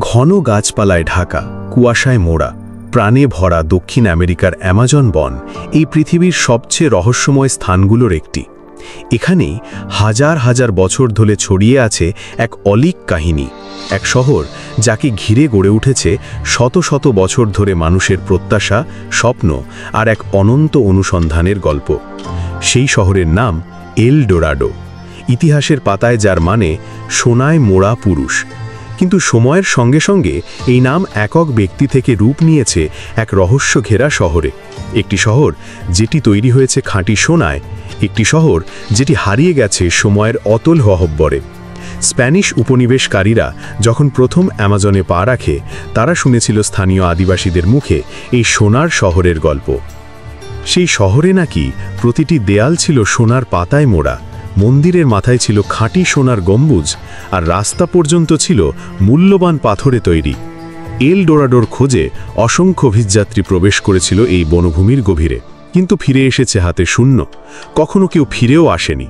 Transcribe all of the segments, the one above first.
ঘন গাছপালায় ঢাকা, কুয়াশায় মোড়া, প্রাণে ভরা দক্ষিণ আমেরিকার অ্যামাজন বন এই পৃথিবীর সবচেয়ে রহস্যময় স্থানগুলোর একটি। এখানেই হাজার হাজার বছর ধরে ছড়িয়ে আছে এক অলীক কাহিনী, এক শহর যাকে ঘিরে গড়ে উঠেছে শত শত বছর ধরে মানুষের প্রত্যাশা, স্বপ্ন আর এক অনন্ত অনুসন্ধানের গল্প। সেই শহরের নাম এল ডোরাডো, ইতিহাসের পাতায় যার মানে সোনায় মোড়া পুরুষ। কিন্তু সময়ের সঙ্গে সঙ্গে এই নাম একক ব্যক্তি থেকে রূপ নিয়েছে এক রহস্য ঘেরা শহরে। একটি শহর যেটি তৈরি হয়েছে খাঁটি সোনায়, একটি শহর যেটি হারিয়ে গেছে সময়ের অতল গহ্বরে। স্প্যানিশ উপনিবেশকারীরা যখন প্রথম অ্যামাজনে পা রাখে, তারা শুনেছিল স্থানীয় আদিবাসীদের মুখে এই সোনার শহরের গল্প। সেই শহরে নাকি প্রতিটি দেয়াল ছিল সোনার পাতায় মোড়া, মন্দিরের মাথায় ছিল খাঁটি সোনার গম্বুজ, আর রাস্তা পর্যন্ত ছিল মূল্যবান পাথরে তৈরি। এল ডোরাডোর খোঁজে অসংখ্য অভিযাত্রী প্রবেশ করেছিল এই বনভূমির গভীরে, কিন্তু ফিরে এসেছে হাতে শূন্য। কখনো কেউ ফিরেও আসেনি।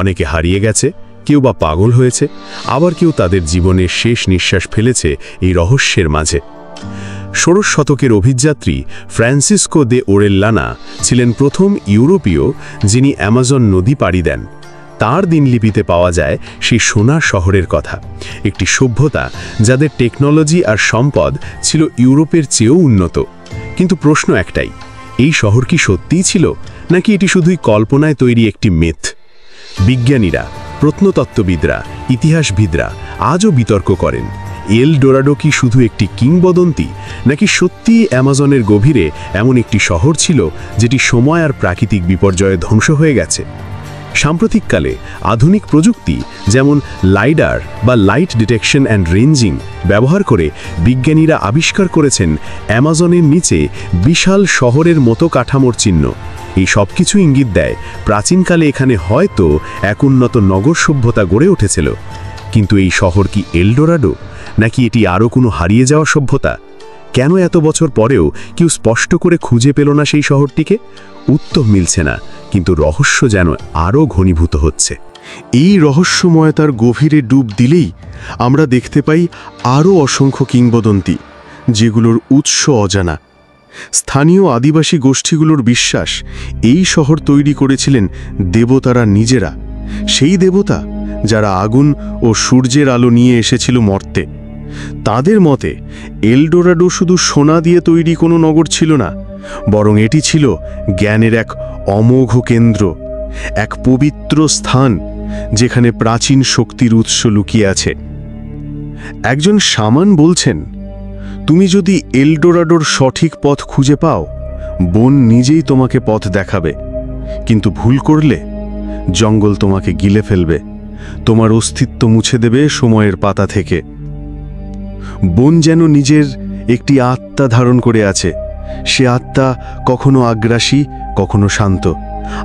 অনেকে হারিয়ে গেছে, কেউ বা পাগল হয়েছে, আবার কেউ তাদের জীবনের শেষ নিঃশ্বাস ফেলেছে এই রহস্যের মাঝে। 16 শতকের অভিযাত্রী ফ্রান্সিসকো দে ওরেল্লানা ছিলেন প্রথম ইউরোপীয় যিনি অ্যামাজন নদী পাড়ি দেন। তার দিনলিপিতে পাওয়া যায় সেই সোনার শহরের কথা, একটি সভ্যতা যাদের টেকনোলজি আর সম্পদ ছিল ইউরোপের চেয়েও উন্নত। কিন্তু প্রশ্ন একটাই, এই শহর কি সত্যিই ছিল, নাকি এটি শুধুই কল্পনায় তৈরি একটি মিথ? বিজ্ঞানীরা, প্রত্নতত্ত্ববিদরা, ইতিহাসবিদরা আজও বিতর্ক করেন, এল ডোরাডো কি শুধু একটি কিংবদন্তি, নাকি সত্যিই অ্যামাজনের গভীরে এমন একটি শহর ছিল যেটি সময় আর প্রাকৃতিক বিপর্যয়ে ধ্বংস হয়ে গেছে। সাম্প্রতিককালে আধুনিক প্রযুক্তি যেমন লাইডার বা লাইট ডিটেকশন অ্যান্ড রেঞ্জিং ব্যবহার করে বিজ্ঞানীরা আবিষ্কার করেছেন অ্যামাজনের নিচে বিশাল শহরের মতো কাঠামোর চিহ্ন। এই সব কিছু ইঙ্গিত দেয় প্রাচীনকালে এখানে হয়তো এক উন্নত নগর সভ্যতা গড়ে উঠেছিল। কিন্তু এই শহর কি এল ডোরাডো, নাকি এটি আরও কোনো হারিয়ে যাওয়া সভ্যতা? কেন এত বছর পরেও কেউ স্পষ্ট করে খুঁজে পেল না সেই শহরটিকে? উত্তর মিলছে না, কিন্তু রহস্য যেন আরও ঘনীভূত হচ্ছে। এই রহস্যময়তার গভীরে ডুব দিলেই আমরা দেখতে পাই আরও অসংখ্য কিংবদন্তি, যেগুলোর উৎস অজানা। স্থানীয় আদিবাসী গোষ্ঠীগুলোর বিশ্বাস এই শহর তৈরি করেছিলেন দেবতারা নিজেরা, সেই দেবতা যারা আগুন ও সূর্যের আলো নিয়ে এসেছিল মর্তে। তাদের মতে এল ডোরাডো শুধু সোনা দিয়ে তৈরি কোনো নগর ছিল না, বরং এটি ছিল জ্ঞানের এক অমোঘ কেন্দ্র, এক পবিত্র স্থান যেখানে প্রাচীন শক্তির উৎস লুকিয়ে আছে। একজন শামান বলছেন, তুমি যদি এল ডোরাডোর সঠিক পথ খুঁজে পাও, বন নিজেই তোমাকে পথ দেখাবে, কিন্তু ভুল করলে জঙ্গল তোমাকে গিলে ফেলবে, তোমার অস্তিত্ব মুছে দেবে সময়ের পাতা থেকে। বন যেন নিজের একটি আত্মা ধারণ করে আছে। সে আত্মা কখনো আগ্রাসী, কখনো শান্ত,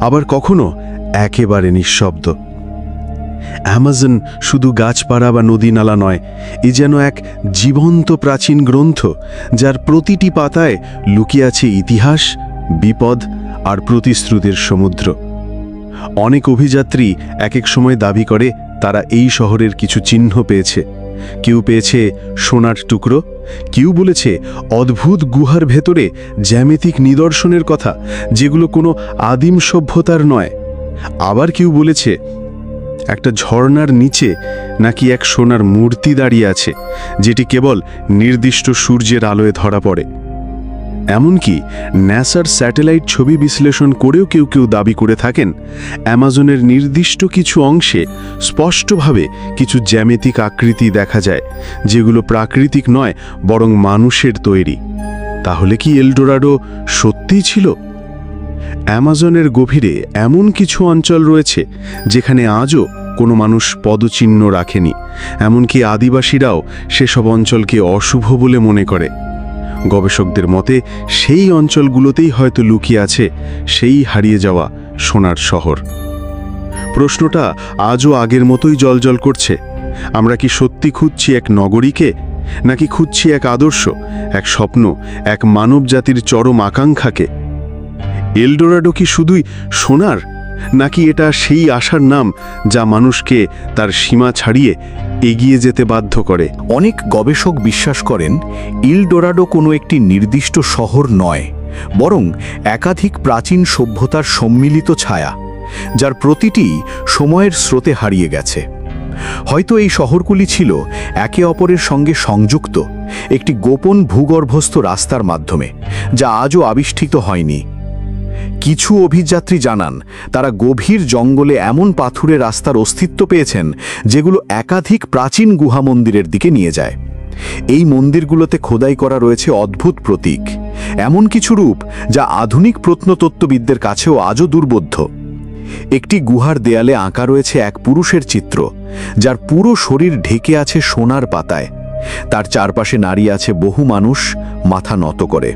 আবার কখনো একেবারে নিঃশব্দ। অ্যামাজন শুধু গাছপালা বা নদী নালা নয়, এ যেন এক জীবন্ত প্রাচীন গ্রন্থ, যার প্রতিটি পাতায় লুকিয়ে আছে ইতিহাস, বিপদ আর প্রতিশ্রুতির সমুদ্র। অনেক অভিযাত্রী এক এক সময় দাবি করে তারা এই শহরের কিছু চিহ্ন পেয়েছে। কেউ পেয়েছে সোনার টুকরো, কেউ বলেছে অদ্ভুত গুহার ভেতরে জ্যামিতিক নিদর্শনের কথা, যেগুলো কোনো আদিম সভ্যতার নয়। আবার কেউ বলেছে একটা ঝর্ণার নিচে নাকি এক সোনার মূর্তি দাঁড়িয়ে আছে, যেটি কেবল নির্দিষ্ট সূর্যের আলোয় ধরা পড়ে। এমনকি ন্যাসার স্যাটেলাইট ছবি বিশ্লেষণ করেও কেউ কেউ দাবি করে থাকেন অ্যামাজনের নির্দিষ্ট কিছু অংশে স্পষ্টভাবে কিছু জ্যামিতিক আকৃতি দেখা যায়, যেগুলো প্রাকৃতিক নয় বরং মানুষের তৈরি। তাহলে কি এল ডোরাডো সত্যিই ছিল? অ্যামাজনের গভীরে এমন কিছু অঞ্চল রয়েছে যেখানে আজও কোনো মানুষ পদচিহ্ন রাখেনি, এমনকি আদিবাসীরাও সেসব অঞ্চলকে অশুভ বলে মনে করে। গবেষকদের মতে সেই অঞ্চলগুলোতেই হয়তো লুকিয়ে আছে সেই হারিয়ে যাওয়া সোনার শহর। প্রশ্নটা আজও আগের মতোই জ্বলজ্বল করছে। আমরা কি সত্যি খুঁজছি এক নগরীকে, নাকি খুঁজছি এক আদর্শ, এক স্বপ্ন, এক মানব জাতির চরম আকাঙ্ক্ষাকে? এল ডোরাডো কি শুধুই সোনার, নাকি এটা সেই আশার নাম যা মানুষকে তার সীমা ছাড়িয়ে এগিয়ে যেতে বাধ্য করে? অনেক গবেষক বিশ্বাস করেন ইল ডোরাডো কোনো একটি নির্দিষ্ট শহর নয়, বরং একাধিক প্রাচীন সভ্যতার সম্মিলিত ছায়া, যার প্রতিটি সময়ের স্রোতে হারিয়ে গেছে। হয়তো এই শহরগুলি ছিল একে অপরের সঙ্গে সংযুক্ত একটি গোপন ভূগর্ভস্থ রাস্তার মাধ্যমে, যা আজও আবিষ্কৃত হয়নি। কিছু অভিযাত্রী জানান তারা গভীর জঙ্গলে এমন পাথুরে রাস্তার অস্তিত্ব পেয়েছেন যেগুলো একাধিক প্রাচীন গুহা মন্দিরের দিকে নিয়ে যায়। এই মন্দিরগুলোতে খোদাই করা রয়েছে অদ্ভুত প্রতীক, এমন কিছু রূপ যা আধুনিক প্রত্নতত্ত্ববিদদের কাছেও আজও দুর্বোধ্য। একটি গুহার দেয়ালে আঁকা রয়েছে এক পুরুষের চিত্র, যার পুরো শরীর ঢেকে আছে সোনার পাতায়। তার চারপাশে দাঁড়িয়ে আছে বহু মানুষ মাথা নত করে।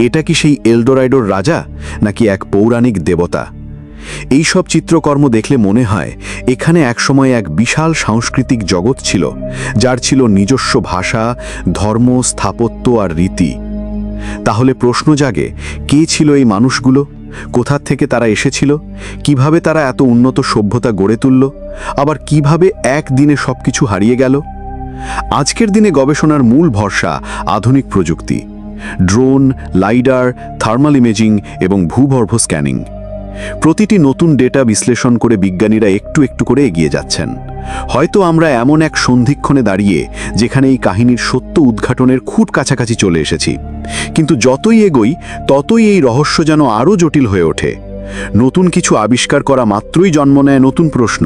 এটা কি সেই এল ডোরাডোর রাজা, নাকি এক পৌরাণিক দেবতা? এই সব চিত্রকর্ম দেখলে মনে হয় এখানে একসময় এক বিশাল সাংস্কৃতিক জগৎ ছিল, যার ছিল নিজস্ব ভাষা, ধর্ম, স্থাপত্য আর রীতি। তাহলে প্রশ্ন জাগে, কে ছিল এই মানুষগুলো? কোথা থেকে তারা এসেছিল? কিভাবে তারা এত উন্নত সভ্যতা গড়ে তুলল? আবার কিভাবে একদিনে সবকিছু হারিয়ে গেল? আজকের দিনে গবেষণার মূল ভরসা আধুনিক প্রযুক্তি, ড্রোন, লাইডার, থার্মাল ইমেজিং এবং ভূগর্ভ স্ক্যানিং। প্রতিটি নতুন ডেটা বিশ্লেষণ করে বিজ্ঞানীরা একটু একটু করে এগিয়ে যাচ্ছেন। হয়তো আমরা এমন এক সন্ধিক্ষণে দাঁড়িয়ে যেখানে এই কাহিনীর সত্য উদ্ঘাটনের খুব কাছাকাছি চলে এসেছি। কিন্তু যতই এগোই ততই এই রহস্য যেন আরও জটিল হয়ে ওঠে। নতুন কিছু আবিষ্কার করা মাত্রই জন্ম নেয় নতুন প্রশ্ন।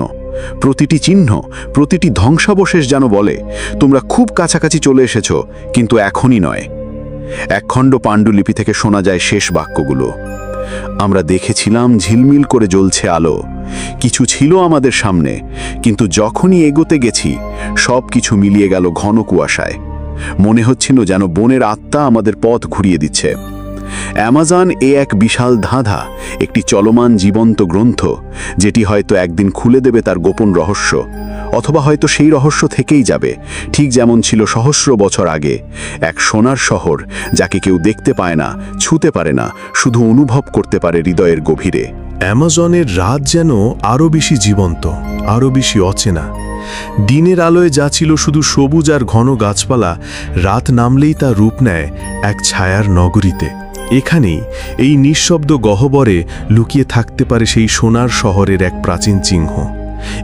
প্রতিটি চিহ্ন, প্রতিটি ধ্বংসাবশেষ যেন বলে, তোমরা খুব কাছাকাছি চলে এসেছ, কিন্তু এখনই নয়। একখণ্ড পাণ্ডুলিপি থেকে শোনা যায় শেষ বাক্যগুলো। আমরা দেখেছিলাম ঝিলমিল করে জ্বলছে আলো, কিছু ছিল আমাদের সামনে, কিন্তু যখনই এগোতে গেছি সব কিছু মিলিয়ে গেল ঘন কুয়াশায়। মনে হচ্ছিল যেন বনের আত্মা আমাদের পথ ঘুরিয়ে দিচ্ছে। অ্যামাজন এক বিশাল ধাঁধা, একটি চলমান জীবন্ত গ্রন্থ, যেটি হয়তো একদিন খুলে দেবে তার গোপন রহস্য, অথবা হয়তো সেই রহস্য থেকেই যাবে, ঠিক যেমন ছিল সহস্র বছর আগে, এক সোনার শহর যাকে কেউ দেখতে পায় না, ছুঁতে পারে না, শুধু অনুভব করতে পারে হৃদয়ের গভীরে। অ্যামাজনের রাত যেন আরও বেশি জীবন্ত, আরও বেশি অচেনা। দিনের আলোয় যা ছিল শুধু সবুজ আর ঘন গাছপালা, রাত নামলেই তা রূপ নেয় এক ছায়ার নগরীতে। এখানেই, এই নিঃশব্দ গহ্বরে লুকিয়ে থাকতে পারে সেই সোনার শহরের এক প্রাচীন চিহ্ন,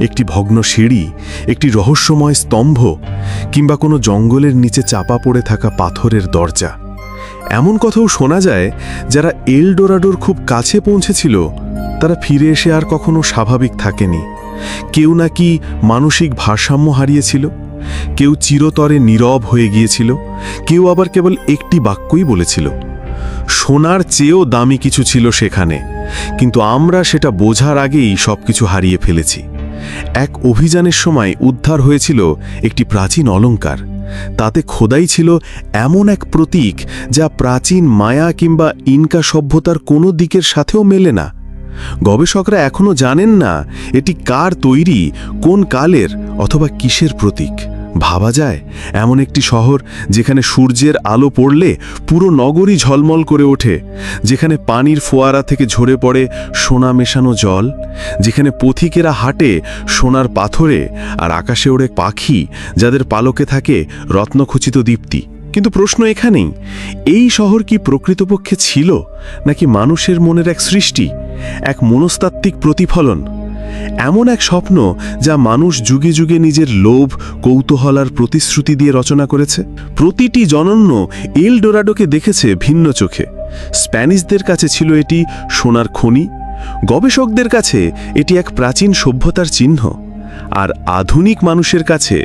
একটি ভগ্ন সিঁড়ি, একটি রহস্যময় স্তম্ভ, কিংবা কোনো জঙ্গলের নিচে চাপা পড়ে থাকা পাথরের দরজা। এমন কথাও শোনা যায়, যারা এল ডোরাডোর খুব কাছে পৌঁছেছিল তারা ফিরে এসে আর কখনো স্বাভাবিক থাকেনি। কেউ নাকি মানসিক ভারসাম্য হারিয়েছিল, কেউ চিরতরে নীরব হয়ে গিয়েছিল, কেউ আবার কেবল একটি বাক্যই বলেছিল। সোনার চেয়েও দামি কিছু ছিল সেখানে, কিন্তু আমরা সেটা বোঝার আগেই সবকিছু হারিয়ে ফেলেছি। এক অভিযানের সময় উদ্ধার হয়েছিল একটি প্রাচীন অলংকার। তাতে খোদাই ছিল এমন এক প্রতীক যা প্রাচীন মায়া কিংবা ইনকা সভ্যতার কোনো দিকের সাথেও মেলে না। গবেষকরা এখনও জানেন না এটি কার তৈরি, কোন কালের, অথবা কিসের প্রতীক। ভাবা যায় এমন একটি শহর যেখানে সূর্যের আলো পড়লে পুরো নগরী ঝলমল করে ওঠে, যেখানে পানির ফোয়ারা থেকে ঝরে পড়ে সোনা মেশানো জল, যেখানে পথিকেরা হাঁটে সোনার পাথরে আর আকাশে ওড়ে পাখি যাদের পালকে থাকে রত্নখচিত দীপ্তি। কিন্তু প্রশ্ন এখানেই, এই শহর কি প্রকৃতপক্ষে ছিল, নাকি মানুষের মনের এক সৃষ্টি, এক মনস্তাত্ত্বিক প্রতিফলন? এমন এক স্বপ্ন যা মানুষ যুগে যুগে নিজের লোভ, কৌতূহল আর প্রতিশ্রুতি দিয়ে রচনা করেছে। প্রতিটি জনন্য এল ডোরাডোকে দেখেছে ভিন্ন চোখে। স্প্যানিশদের কাছে ছিল এটি সোনার খনি, গবেষকদের কাছে এটি এক প্রাচীন সভ্যতার চিহ্ন, আর আধুনিক মানুষের কাছে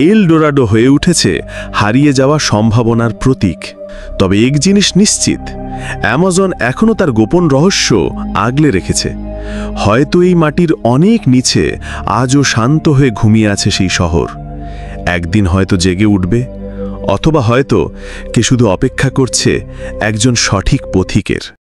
এল ডোরাডো হয়ে উঠেছে হারিয়ে যাওয়া সম্ভাবনার প্রতীক। তবে এক জিনিস নিশ্চিত, অ্যামাজন এখনও তার গোপন রহস্য আগলে রেখেছে। হয়তো এই মাটির অনেক নিচে আজও শান্ত হয়ে ঘুমিয়ে আছে সেই শহর। একদিন হয়তো জেগে উঠবে, অথবা হয়তো কে শুধু অপেক্ষা করছে একজন সঠিক পথিকের।